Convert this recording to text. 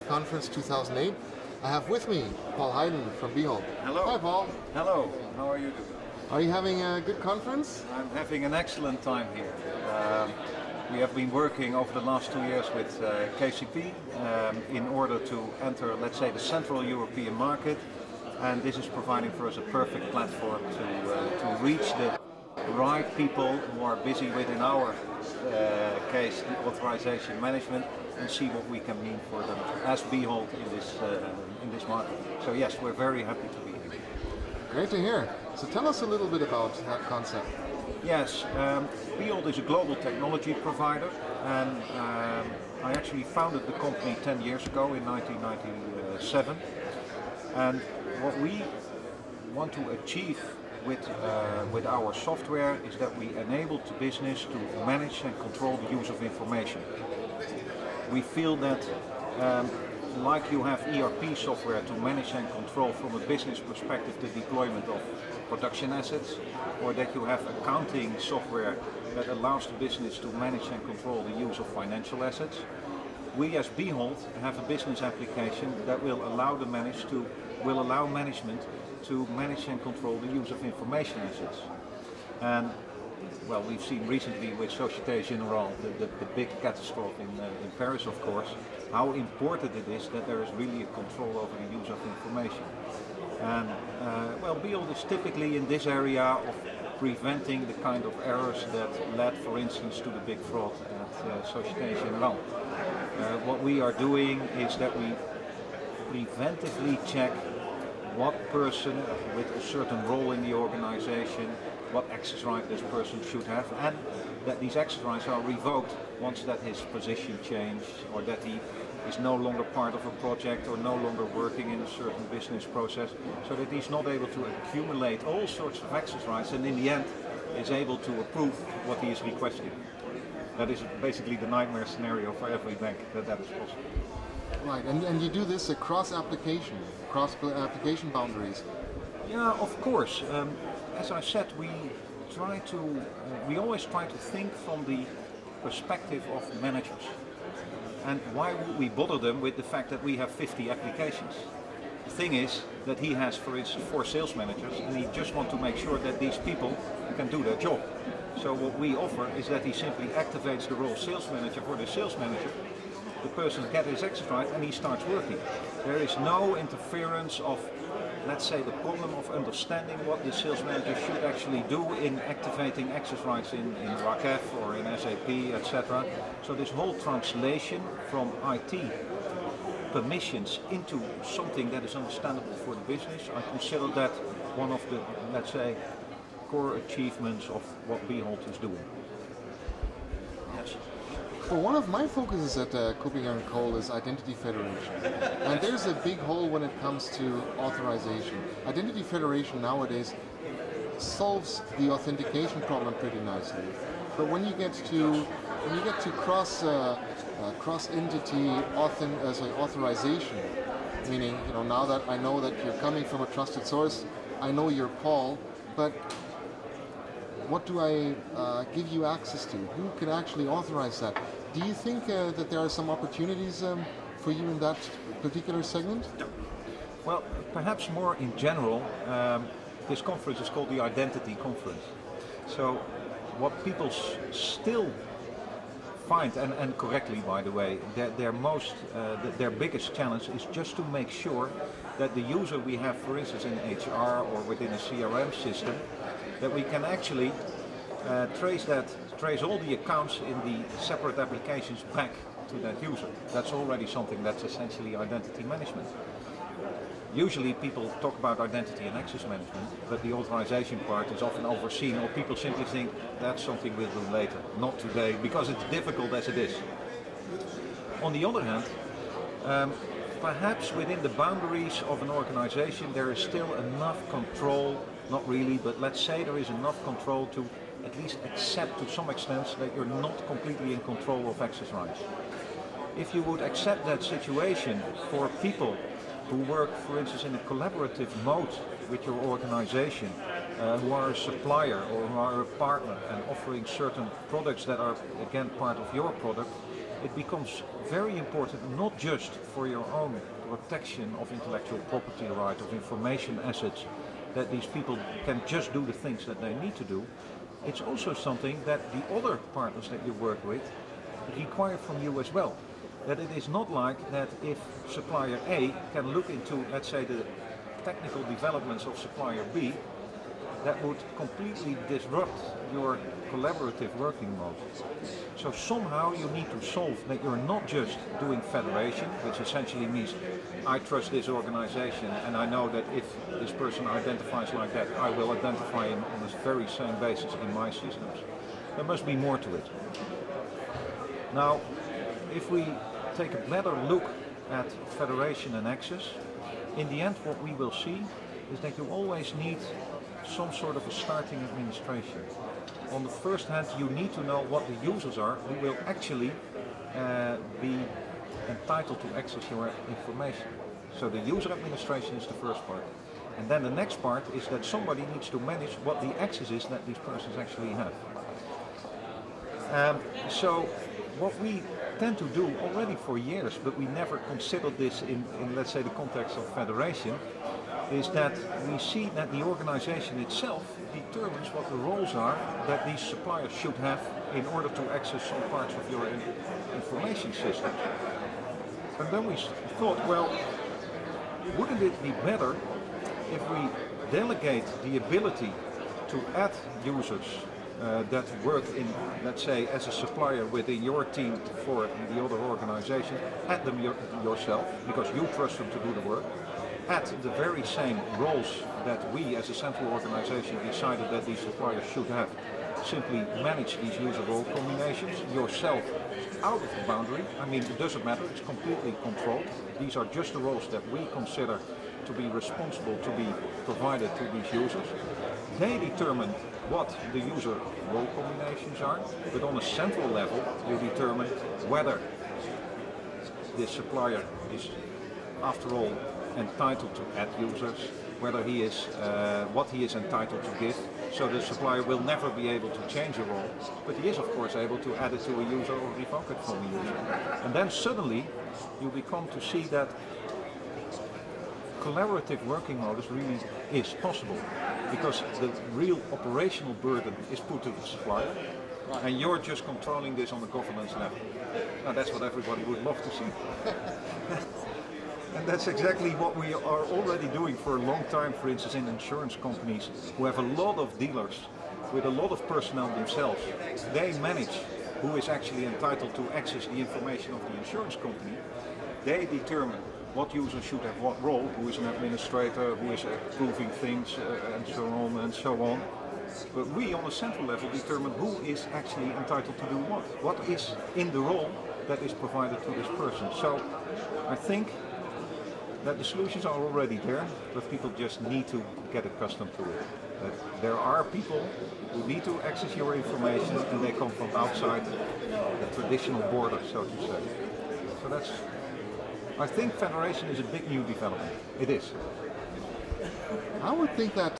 Conference 2008. I have with me Paul Heiden from BHOLD. Hello. Hi Paul. Hello. How are you doing? Are you having a good conference? I'm having an excellent time here. We have been working over the last 2 years with KCP in order to enter, let's say, the Central European market, and this is providing for us a perfect platform to reach the right people who are busy with, in our case, the authorization management, and see what we can mean for them as BHOLD in this market. So yes, we're very happy to be here. Great to hear. So tell us a little bit about that concept. Yes, BHOLD is a global technology provider, and I actually founded the company 10 years ago in 1997. And what we want to achieve with our software is that we enable the business to manage and control the use of information. We feel that like you have ERP software to manage and control from a business perspective the deployment of production assets, or that you have accounting software that allows the business to manage and control the use of financial assets, we as BHOLD have a business application that will allow management to manage and control the use of information assets. And well, we've seen recently with Société Générale, the big catastrophe in Paris, of course, how important it is that there is really a control over the use of information. And well, BHOLD is typically in this area of preventing the kind of errors that led, for instance, to the big fraud at Société Générale. What we are doing is that we preventively check what person with a certain role in the organization, what access right this person should have, and that these access rights are revoked once that his position changed, or that he is no longer part of a project or no longer working in a certain business process, so that he's not able to accumulate all sorts of access rights and in the end is able to approve what he is requesting. That is basically the nightmare scenario for every bank, that is possible. Right, and you do this across application boundaries. Yeah, of course. As I said, we always try to think from the perspective of managers. And why would we bother them with the fact that we have 50 applications? The thing is that he has, for instance, 4 sales managers, and he just wants to make sure that these people can do their job. So what we offer is that he simply activates the role of sales manager for the sales manager. The person gets his access right and he starts working. There is no interference of, let's say, the problem of understanding what the sales manager should actually do in activating access rights in RACF or in SAP, etc. So this whole translation from IT permissions into something that is understandable for the business, I consider that one of the, let's say, core achievements of what BHOLD is doing. Yes. Well, one of my focuses at Copenhagen Coal is identity federation. And there's a big hole when it comes to authorization. Identity federation nowadays solves the authentication problem pretty nicely. But when you get to cross entity authorization, meaning, you know, now that I know that you're coming from a trusted source, I know you're Paul, but what do I give you access to? Who can actually authorize that? Do you think that there are some opportunities for you in that particular segment? Well, perhaps more in general, this conference is called the Identity Conference. So what people still find, and correctly by the way, their biggest challenge is just to make sure that the user we have, for instance, in HR or within a CRM system, that we can actually trace all the accounts in the separate applications back to that user. That's already something that's essentially identity management. Usually people talk about identity and access management, but the authorization part is often overseen, or people simply think that's something we'll do later, not today, because it's difficult as it is. On the other hand, perhaps within the boundaries of an organization there is still enough control, not really, but let's say there is enough control to at least accept to some extent that you're not completely in control of access rights. If you would accept that situation for people who work, for instance, in a collaborative mode with your organization, who are a supplier or who are a partner and offering certain products that are, again, part of your product, it becomes very important not just for your own protection of intellectual property right, of information assets, that these people can just do the things that they need to do. It's also something that the other partners that you work with require from you as well. That it is not like that if supplier A can look into, let's say, the technical developments of supplier B, that would completely disrupt your collaborative working mode. So somehow you need to solve that you're not just doing federation, which essentially means I trust this organization and I know that if this person identifies like that, I will identify him on this very same basis in my systems. There must be more to it. Now, if we take a better look at federation and access, in the end what we will see is that you always need some sort of a starting administration. On the first hand, you need to know what the users are who will actually be entitled to access your information. So the user administration is the first part. And then the next part is that somebody needs to manage what the access is that these persons actually have. So what we tend to do already for years, but we never considered this in let's say, the context of federation, is that we see that the organization itself determines what the roles are that these suppliers should have in order to access some parts of your information system. And then we thought, well, wouldn't it be better if we delegate the ability to add users that work in, let's say, as a supplier within your team for the other organization, add them yourself, because you trust them to do the work, at the very same roles that we as a central organization decided that these suppliers should have. Simply manage these user role combinations yourself out of the boundary. I mean, it doesn't matter, it's completely controlled. These are just the roles that we consider to be responsible to be provided to these users. They determine what the user role combinations are, but on a central level you determine whether this supplier is, after all, entitled to add users, whether he is, what he is entitled to give. So the supplier will never be able to change a role, but he is of course able to add it to a user or revoke it from a user. And then suddenly you become to see that collaborative working modus really is possible, because the real operational burden is put to the supplier, and you're just controlling this on the governance level. Now that's what everybody would love to see. And that's exactly what we are already doing for a long time, for instance, in insurance companies who have a lot of dealers with a lot of personnel themselves. They manage who is actually entitled to access the information of the insurance company. They determine what user should have what role, who is an administrator, who is approving things, and so on and so on. But we on a central level determine who is actually entitled to do what is in the role that is provided to this person. So I think that the solutions are already there, but people just need to get accustomed to it. That there are people who need to access your information and they come from outside the traditional border, so to say. So that's, I think federation is a big new development. It is. I would think that